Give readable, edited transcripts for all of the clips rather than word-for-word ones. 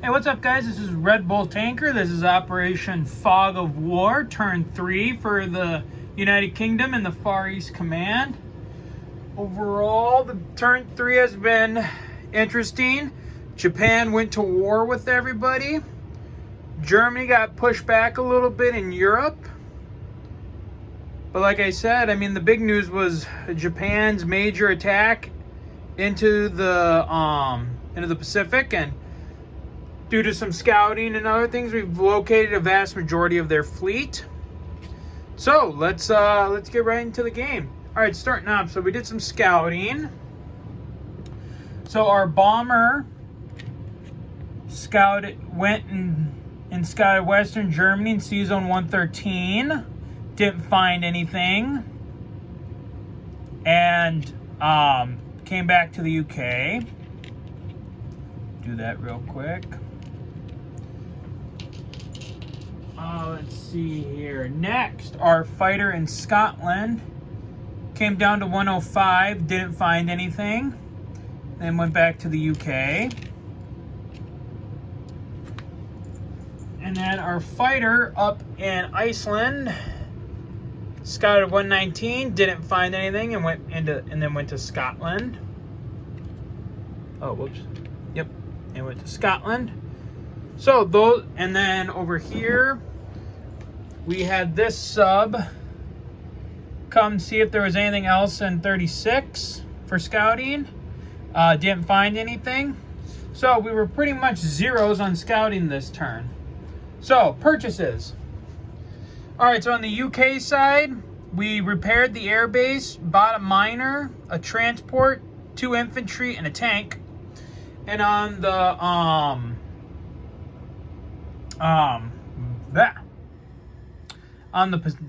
Hey, what's up, guys? This is Red Bull Tanker. This is Operation Fog of War, Turn 3 for the United Kingdom and the Far East Command. Overall, the Turn 3 has been interesting. Japan went to war with everybody. Germany got pushed back a little bit in Europe. But like I said, the big news was Japan's major attack into the Pacific, and due to some scouting and other things, we've located a vast majority of their fleet. So let's get right into the game. All right, starting off. So we did some scouting. So our bomber went and scouted Western Germany in Sea Zone 113. Didn't find anything, and came back to the UK. Do that real quick. Let's see here. Next, our fighter in Scotland came down to 105, didn't find anything, then went back to the UK. And then our fighter up in Iceland scouted 119, didn't find anything, and went to Scotland. Oh, whoops. Yep, and went to Scotland. So those, and then over here we had this sub come see if there was anything else in 36 for scouting. Didn't find anything. So we were pretty much zeros on scouting this turn. So purchases. All right, so on the UK side, we repaired the airbase, bought a miner, a transport, 2 infantry, and a tank. And on the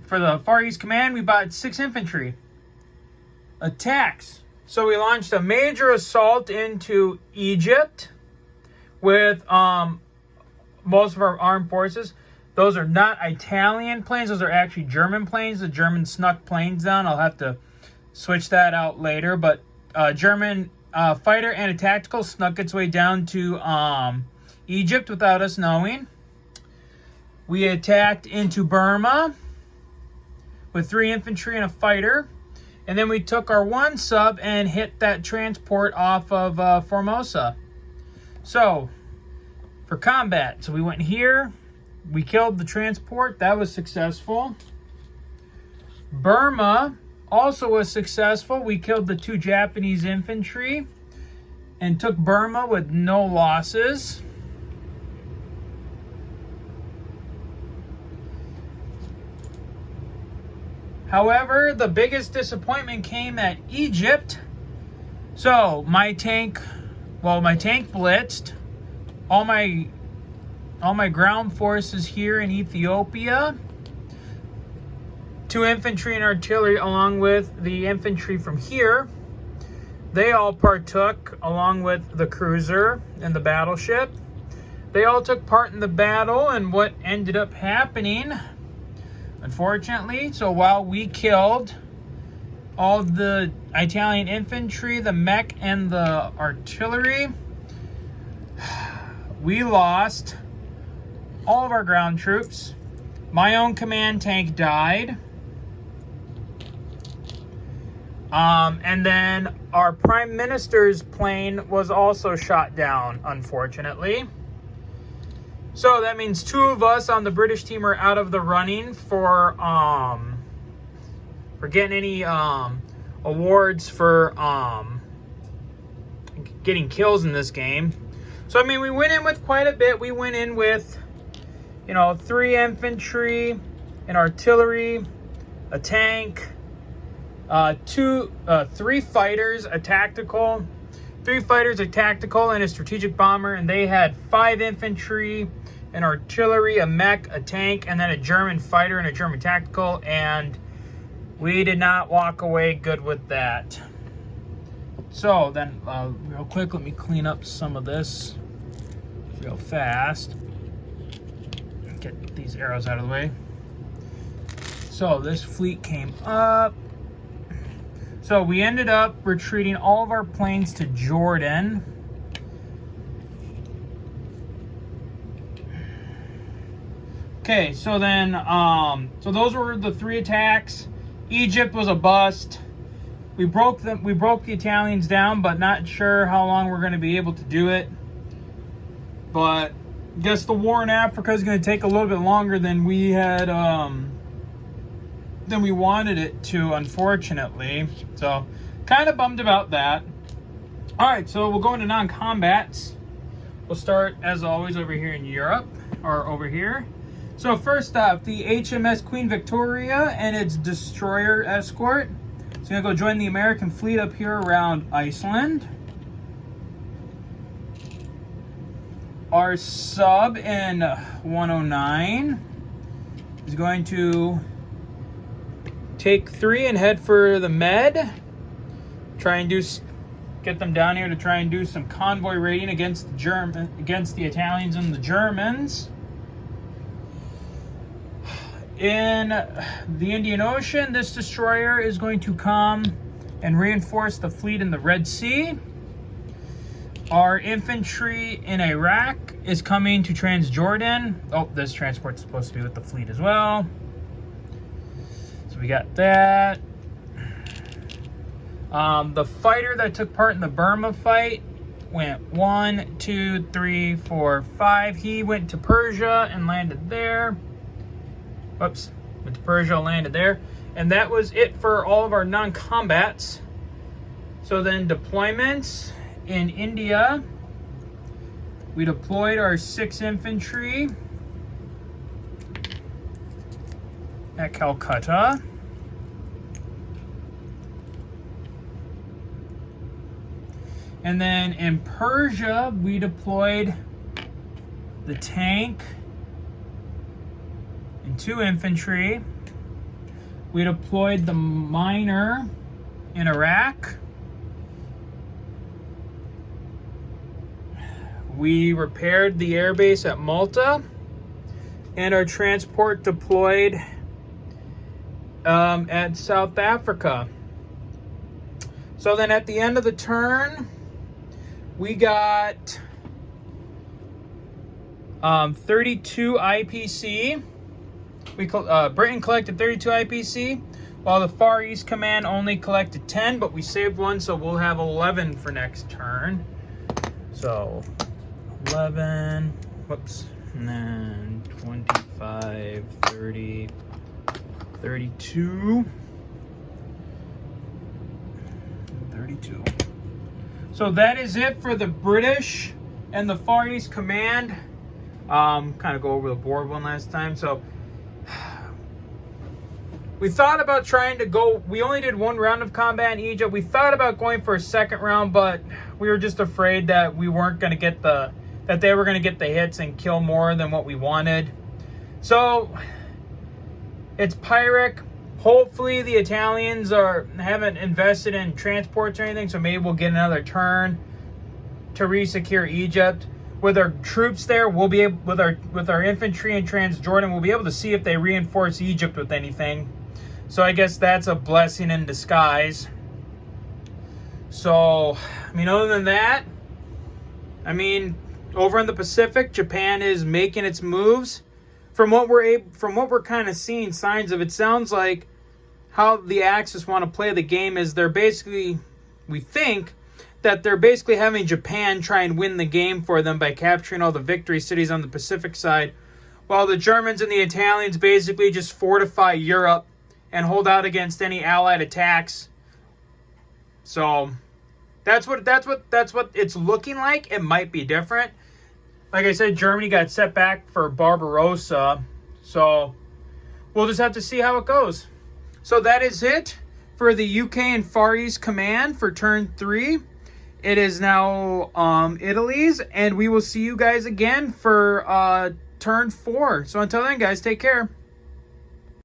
for the Far East Command, we bought 6 infantry. Attacks. So we launched a major assault into Egypt with most of our armed forces. Those are not Italian planes. Those are actually German planes. The Germans snuck planes down. I'll have to switch that out later. But German fighter and a tactical snuck its way down to Egypt without us knowing. We attacked into Burma with 3 infantry and a fighter. And then we took our 1 sub and hit that transport off of Formosa. So, for combat, so we went here. We killed the transport. That was successful. Burma also was successful. We killed the 2 Japanese infantry and took Burma with no losses. However, the biggest disappointment came at Egypt. So my tank blitzed. All my ground forces here in Ethiopia, 2 infantry and artillery, along with the infantry from here. They all partook, along with the cruiser and the battleship. They all took part in the battle, and what ended up happening, unfortunately, so while we killed all of the Italian infantry, the mech, and the artillery, we lost all of our ground troops. My own command tank died. And then our Prime Minister's plane was also shot down, unfortunately. So that means 2 of us on the British team are out of the running for getting any awards for getting kills in this game. So we went in with quite a bit. We went in with 3 infantry, an artillery, a tank, 3 fighters, a tactical, 3 fighters, a tactical, and a strategic bomber, and they had 5 infantry, an artillery, a mech, a tank, and then a German fighter and a German tactical, and we did not walk away good with that. So then, real quick, let me clean up some of this real fast. Get these arrows out of the way. So this fleet came up. So we ended up retreating all of our planes to Jordan. Okay, so then, so those were the 3 attacks. Egypt was a bust. We broke the Italians down, but not sure how long we're going to be able to do it. But I guess the war in Africa is going to take a little bit longer than we had, than we wanted it to, unfortunately. So, kind of bummed about that. All right, so we'll go into non-combats. We'll start, as always, over here in Europe, or over here. So first up, the HMS Queen Victoria and its destroyer escort. It's going to go join the American fleet up here around Iceland. Our sub in 109 is going to take 3 and head for the Med. Try and get them down here to try and do some convoy raiding against the Italians and the Germans. In the Indian Ocean, this destroyer is going to come and reinforce the fleet in the Red Sea. Our infantry in Iraq is coming to Transjordan. Oh, this transport's supposed to be with the fleet as well. So we got that. The fighter that took part in the Burma fight went 1, 2, 3, 4, 5. He went to Persia and landed there. Whoops, went to Persia, landed there. And that was it for all of our non-combats. So then deployments. In India, we deployed our 6th Infantry at Calcutta. And then in Persia, we deployed the tank and 2 infantry. We deployed the miner in Iraq. We repaired the airbase at Malta. And our transport deployed at South Africa. So then at the end of the turn, we got 32 IPC. Britain collected 32 IPC, while the Far East Command only collected 10, but we saved 1, so we'll have 11 for next turn. So 11, whoops, and then 25, 30, 32, 32. So that is it for the British and the Far East Command. Kind of go over the board one last time. So we thought about trying to go, we only did 1 round of combat in Egypt. We thought about going for a 2nd round, but we were just afraid that we weren't going to get that they were going to get the hits and kill more than what we wanted. So it's Pyrrhic. Hopefully the Italians haven't invested in transports or anything, so maybe we'll get another turn to re-secure Egypt. With our troops there, we'll be able, with our infantry in Transjordan, we'll be able to see if they reinforce Egypt with anything. So I guess that's a blessing in disguise. So, I mean, other than that, I mean, over in the Pacific, Japan is making its moves. From what we're kind of seeing signs of, it sounds like how the Axis want to play the game is they're basically, we think, that they're basically having Japan try and win the game for them by capturing all the victory cities on the Pacific side, while the Germans and the Italians basically just fortify Europe and hold out against any Allied attacks. So that's what it's looking like. It might be different. Like I said, Germany got set back for Barbarossa, so we'll just have to see how it goes. So that is it for the UK and Far East Command for turn 3. It is now Italy's, and we will see you guys again for turn 4. So until then, guys, take care.